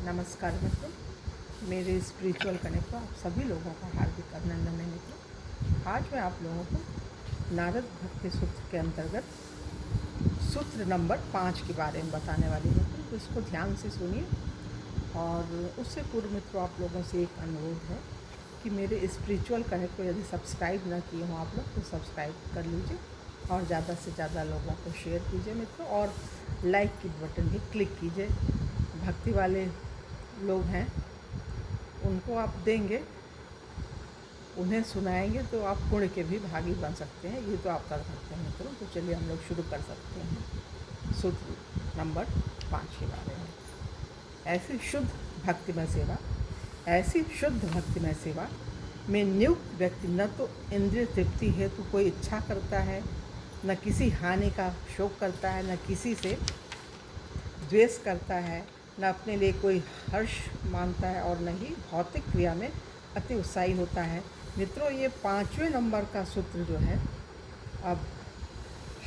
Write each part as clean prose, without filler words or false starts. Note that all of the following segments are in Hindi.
नमस्कार मित्रों, मेरे स्पिरिचुअल कनेक्ट पर आप सभी लोगों का हार्दिक अभिनंदन है मित्रों। आज मैं आप लोगों को नारद भक्ति सूत्र के अंतर्गत सूत्र नंबर 5 के बारे में बताने वाली हूँ, तो इसको ध्यान से सुनिए। और उससे पूर्व मित्रों, आप लोगों से एक अनुरोध है कि मेरे स्पिरिचुअल कनेक्ट को यदि सब्सक्राइब ना किए हों आप लोग तो सब्सक्राइब कर लीजिए और ज़्यादा से ज़्यादा लोगों को शेयर कीजिए मित्रों, और लाइक की बटन भी क्लिक कीजिए। भक्ति वाले लोग हैं उनको आप देंगे, उन्हें सुनाएंगे तो आप पुण्य के भी भागी बन सकते हैं। ये तो आप कर सकते हैं मित्रों। तो चलिए हम लोग शुरू कर सकते हैं सूत्र नंबर 5 के बारे में। ऐसी शुद्ध भक्तिमय सेवा, ऐसी शुद्ध भक्तिमय सेवा में नियुक्त व्यक्ति न तो इंद्रिय तृप्ति हेतु कोई इच्छा करता है, न किसी हानि का शोक करता है, न किसी से द्वेष करता है, न अपने लिए कोई हर्ष मानता है, और न ही भौतिक क्रिया में अति उत्साही होता है। मित्रों, ये 5वें नंबर का सूत्र जो है, अब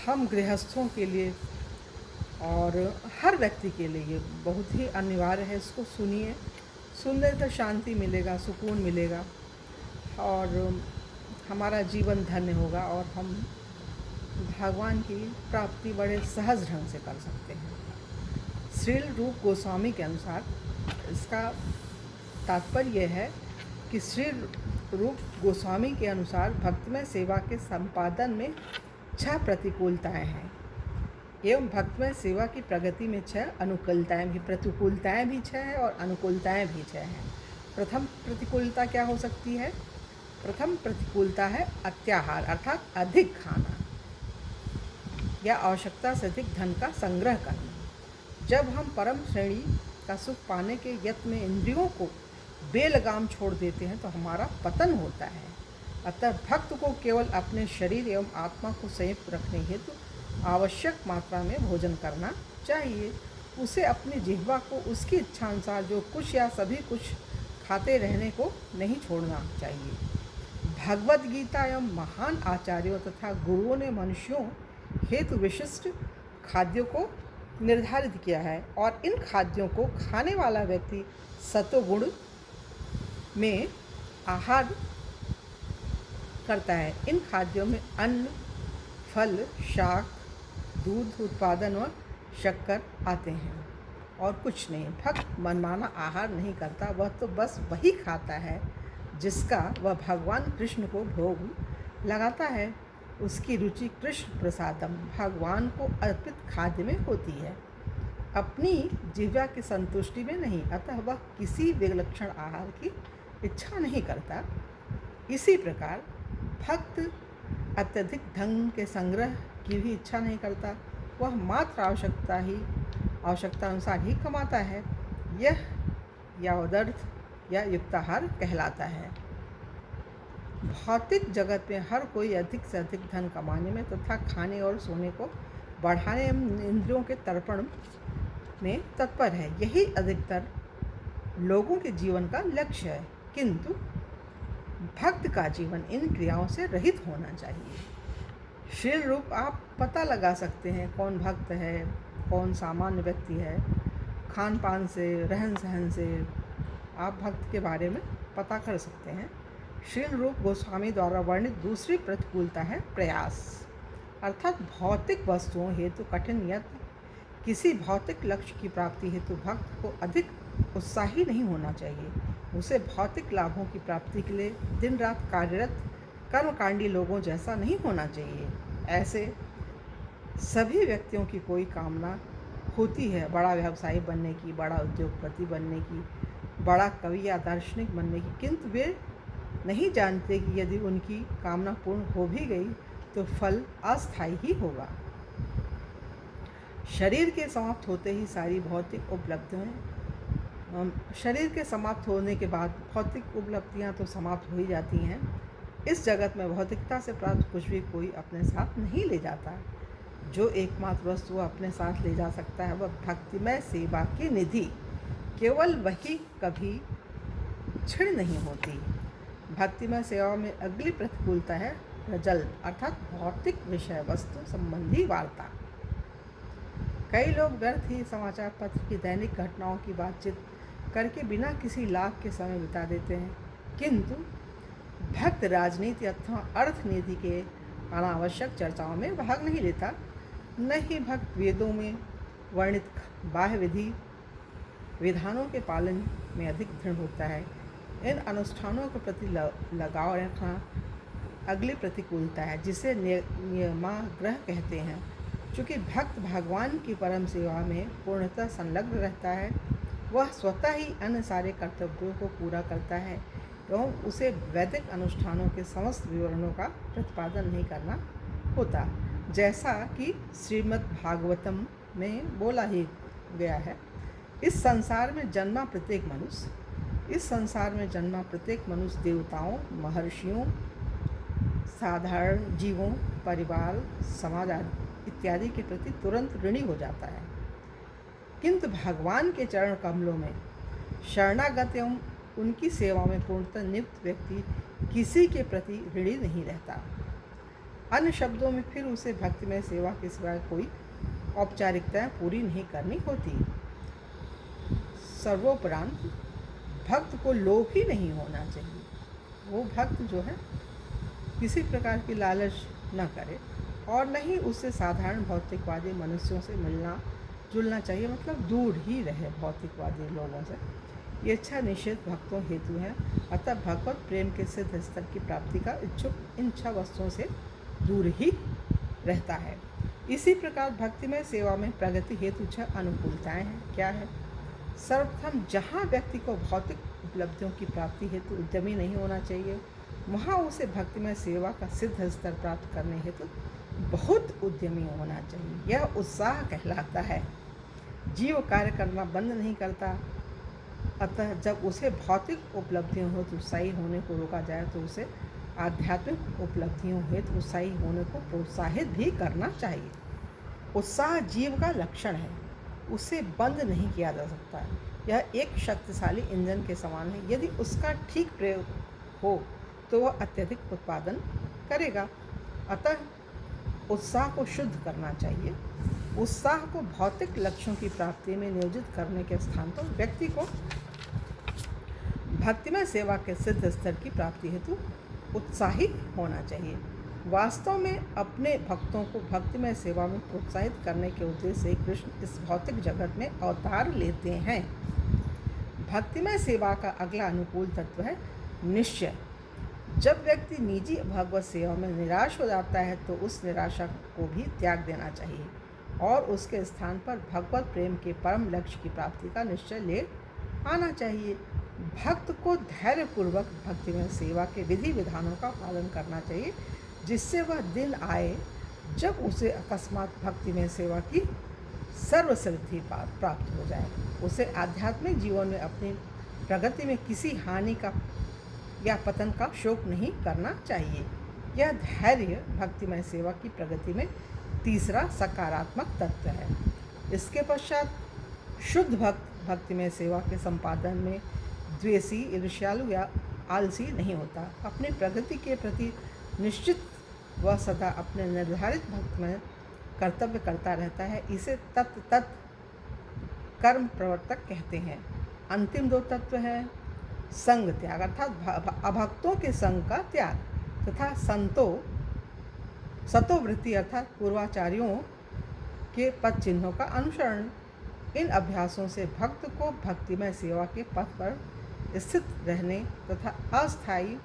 हम गृहस्थों के लिए और हर व्यक्ति के लिए ये बहुत ही अनिवार्य है। इसको सुनिए, सुनने से शांति मिलेगा, सुकून मिलेगा और हमारा जीवन धन्य होगा और हम भगवान की प्राप्ति बड़े सहज ढंग से कर सकते हैं। श्रील रूप गोस्वामी के अनुसार इसका तात्पर्य यह है कि श्री रूप गोस्वामी के अनुसार भक्तिमय सेवा के संपादन में 6 प्रतिकूलताएं हैं एवं भक्तिमय सेवा की प्रगति में 6 अनुकूलताएं भी, प्रतिकूलताएं भी 6 हैं और अनुकूलताएं भी 6 हैं। प्रथम प्रतिकूलता क्या हो सकती है? प्रथम प्रतिकूलता है अत्याहार, अर्थात अधिक खाना या आवश्यकता से अधिक धन का संग्रह करना। जब हम परम श्रेणी का सुख पाने के यत्न में इंद्रियों को बेलगाम छोड़ देते हैं तो हमारा पतन होता है। अतः भक्त को केवल अपने शरीर एवं आत्मा को संयुक्त रखने हेतु आवश्यक मात्रा में भोजन करना चाहिए। उसे अपनी जिह्वा को उसकी इच्छानुसार जो कुछ या सभी कुछ खाते रहने को नहीं छोड़ना चाहिए। भगवद गीता एवं महान आचार्यों तथा गुरुओं ने मनुष्यों हेतु विशिष्ट खाद्यों को निर्धारित किया है और इन खाद्यों को खाने वाला व्यक्ति सत्वगुण में आहार करता है। इन खाद्यों में अन्न, फल, शाक, दूध उत्पादन व शक्कर आते हैं और कुछ नहीं। भक्त मनमाना आहार नहीं करता, वह तो बस वही खाता है जिसका वह भगवान कृष्ण को भोग लगाता है। उसकी रुचि कृष्ण प्रसादम, भगवान को अर्पित खाद्य में होती है, अपनी जिह्वा की संतुष्टि में नहीं। अतः वह किसी विलक्षण आहार की इच्छा नहीं करता। इसी प्रकार भक्त अत्यधिक धन के संग्रह की भी इच्छा नहीं करता, वह मात्र आवश्यकता अनुसार ही कमाता है। यह यावदर्थ या युक्ताहार कहलाता है। भौतिक जगत में हर कोई अधिक से अधिक धन कमाने में तथा खाने और सोने को बढ़ाने एवं इंद्रियों के तर्पण में तत्पर है। यही अधिकतर लोगों के जीवन का लक्ष्य है, किंतु भक्त का जीवन इन क्रियाओं से रहित होना चाहिए। श्रील रूप आप पता लगा सकते हैं कौन भक्त है, कौन सामान्य व्यक्ति है। खान पान से, रहन सहन से आप भक्त के बारे में पता कर सकते हैं। श्रील रूप गोस्वामी द्वारा वर्णित दूसरी प्रतिकूलता है प्रयास, अर्थात भौतिक वस्तुओं हेतु कठिन यत्न। किसी भौतिक लक्ष्य की प्राप्ति हेतु भक्त को अधिक उत्साही नहीं होना चाहिए। उसे भौतिक लाभों की प्राप्ति के लिए दिन रात कार्यरत कर्मकांडी लोगों जैसा नहीं होना चाहिए। ऐसे सभी व्यक्तियों की कोई कामना होती है बड़ा व्यवसायी बनने की, बड़ा उद्योगपति बनने की, बड़ा कवि या दार्शनिक बनने की, किंतु वे नहीं जानते कि यदि उनकी कामना पूर्ण हो भी गई तो फल अस्थायी ही होगा। शरीर के समाप्त होते ही सारी भौतिक उपलब्धियाँ, शरीर के समाप्त होने के बाद भौतिक उपलब्धियाँ तो समाप्त हो ही जाती हैं। इस जगत में भौतिकता से प्राप्त कुछ भी कोई अपने साथ नहीं ले जाता। जो एकमात्र वस्तु अपने साथ ले जा सकता है वह भक्तिमय सेवा की निधि, केवल वही कभी क्षीण नहीं होती। भक्तिमय सेवा में अगली प्रतिकूलता है प्रजल्प, अर्थात भौतिक विषय वस्तु संबंधी वार्ता। कई लोग व्यर्थ ही समाचार पत्र की दैनिक घटनाओं की बातचीत करके बिना किसी लाभ के समय बिता देते हैं, किंतु भक्त राजनीति अथवा अर्थनीति के अनावश्यक चर्चाओं में भाग नहीं लेता। न ही भक्त वेदों में वर्णित बाह्य विधानों के पालन में अधिक दृढ़ होता है। इन अनुष्ठानों के प्रति लगाव रखना अगली प्रतिकूलता है, जिसे नियमाग्रह कहते हैं। चूँकि भक्त भगवान की परम सेवा में पूर्णतः संलग्न रहता है, वह स्वतः ही अन्य सारे कर्तव्यों को पूरा करता है एवं उसे वैदिक अनुष्ठानों के समस्त विवरणों का प्रतिपादन नहीं करना होता, जैसा कि श्रीमद् भागवतम में बोला ही गया है। इस संसार में जन्मा प्रत्येक मनुष्य देवताओं, महर्षियों, साधारण जीवों, परिवार, समाज इत्यादि के प्रति तुरंत ऋणी हो जाता है, किंतु भगवान के चरण कमलों में शरणागत एवं उनकी सेवा में पूर्णतः नियुक्त व्यक्ति किसी के प्रति ऋणी नहीं रहता। अन्य शब्दों में फिर उसे भक्ति में सेवा के सिवाय कोई औपचारिकताएं पूरी नहीं करनी होती। सर्वोपरांत भक्त को लोभ ही नहीं होना चाहिए। वो भक्त जो है किसी प्रकार की लालच न करे और न ही उससे साधारण भौतिकवादी मनुष्यों से मिलना जुलना चाहिए, मतलब दूर ही रहे भौतिकवादी लोगों से। ये इच्छा निषेध भक्तों हेतु है, अतः भगवत प्रेम के सिद्ध स्तर की प्राप्ति का इच्छुक इन छह वस्तुओं से दूर ही रहता है। इसी प्रकार भक्तिमय सेवा में प्रगति हेतु छह अनुकूलताएं हैं। क्या है? सर्वप्रथम, जहाँ व्यक्ति को भौतिक उपलब्धियों की प्राप्ति हेतु उद्यमी नहीं होना चाहिए, वहाँ उसे भक्तिमय सेवा का सिद्ध स्तर प्राप्त करने हेतु बहुत उद्यमी होना चाहिए। यह उत्साह कहलाता है। जीव कार्य करना बंद नहीं करता, अतः जब उसे भौतिक उपलब्धियों हेतु उत्साही होने को रोका जाए तो उसे आध्यात्मिक उपलब्धियों हेतु उत्साही होने को प्रोत्साहित भी करना चाहिए। उत्साह जीव का लक्षण है, उसे बंद नहीं किया जा सकता। यह एक शक्तिशाली इंजन के समान है। यदि उसका ठीक प्रयोग हो तो वह अत्यधिक उत्पादन करेगा। अतः उत्साह को शुद्ध करना चाहिए। उत्साह को भौतिक लक्ष्यों की प्राप्ति में नियोजित करने के स्थान पर व्यक्ति को भक्तिमय सेवा के सिद्ध स्तर की प्राप्ति हेतु उत्साही होना चाहिए। वास्तव में अपने भक्तों को भक्तिमय सेवा में प्रोत्साहित करने के उद्देश्य से कृष्ण इस भौतिक जगत में अवतार लेते हैं। भक्तिमय सेवा का अगला अनुकूल तत्व है निश्चय। जब व्यक्ति निजी भगवत सेवा में निराश हो जाता है तो उस निराशा को भी त्याग देना चाहिए और उसके स्थान पर भगवत प्रेम के परम लक्ष्य की प्राप्ति का निश्चय ले आना चाहिए। भक्त को धैर्यपूर्वक भक्तिमय सेवा के विधि विधानों का पालन करना चाहिए, जिससे वह दिन आए जब उसे अकस्मात भक्तिमय सेवा की सर्वसिद्धि प्राप्त हो जाए। उसे आध्यात्मिक जीवन में अपनी प्रगति में किसी हानि का या पतन का शोक नहीं करना चाहिए। यह धैर्य भक्तिमय सेवा की प्रगति में तीसरा सकारात्मक तत्व है। इसके पश्चात शुद्ध भक्त भक्तिमय सेवा के संपादन में द्वेषी, ईर्ष्यालु या आलसी नहीं होता। अपनी प्रगति के प्रति निश्चित वह सदा अपने निर्धारित भक्तिमय कर्तव्य करता रहता है। इसे तत् कर्म प्रवर्तक कहते हैं। अंतिम दो तत्व है संग त्याग, अर्थात अभक्तों के संग का त्याग, तथा सतोवृत्ति अर्थात पूर्वाचार्यों के पद चिन्हों का अनुसरण। इन अभ्यासों से भक्त को भक्तिमय सेवा के पथ पर स्थित रहने तथा अस्थायी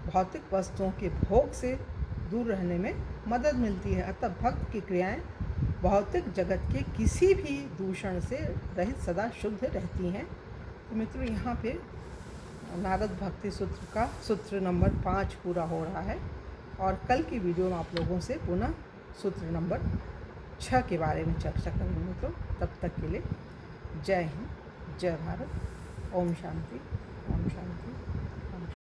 भौतिक वस्तुओं के भोग से दूर रहने में मदद मिलती है। अतः भक्त की क्रियाएं भौतिक जगत के किसी भी दूषण से रहित सदा शुद्ध रहती हैं। तो मित्रों, यहाँ पे नारद भक्ति सूत्र का सूत्र नंबर 5 पूरा हो रहा है और कल की वीडियो में आप लोगों से पुनः सूत्र नंबर 6 के बारे में चर्चा करेंगे। तो तब तक के लिए जय हिंद, जय भारत, ओम शांति, ओम शांति।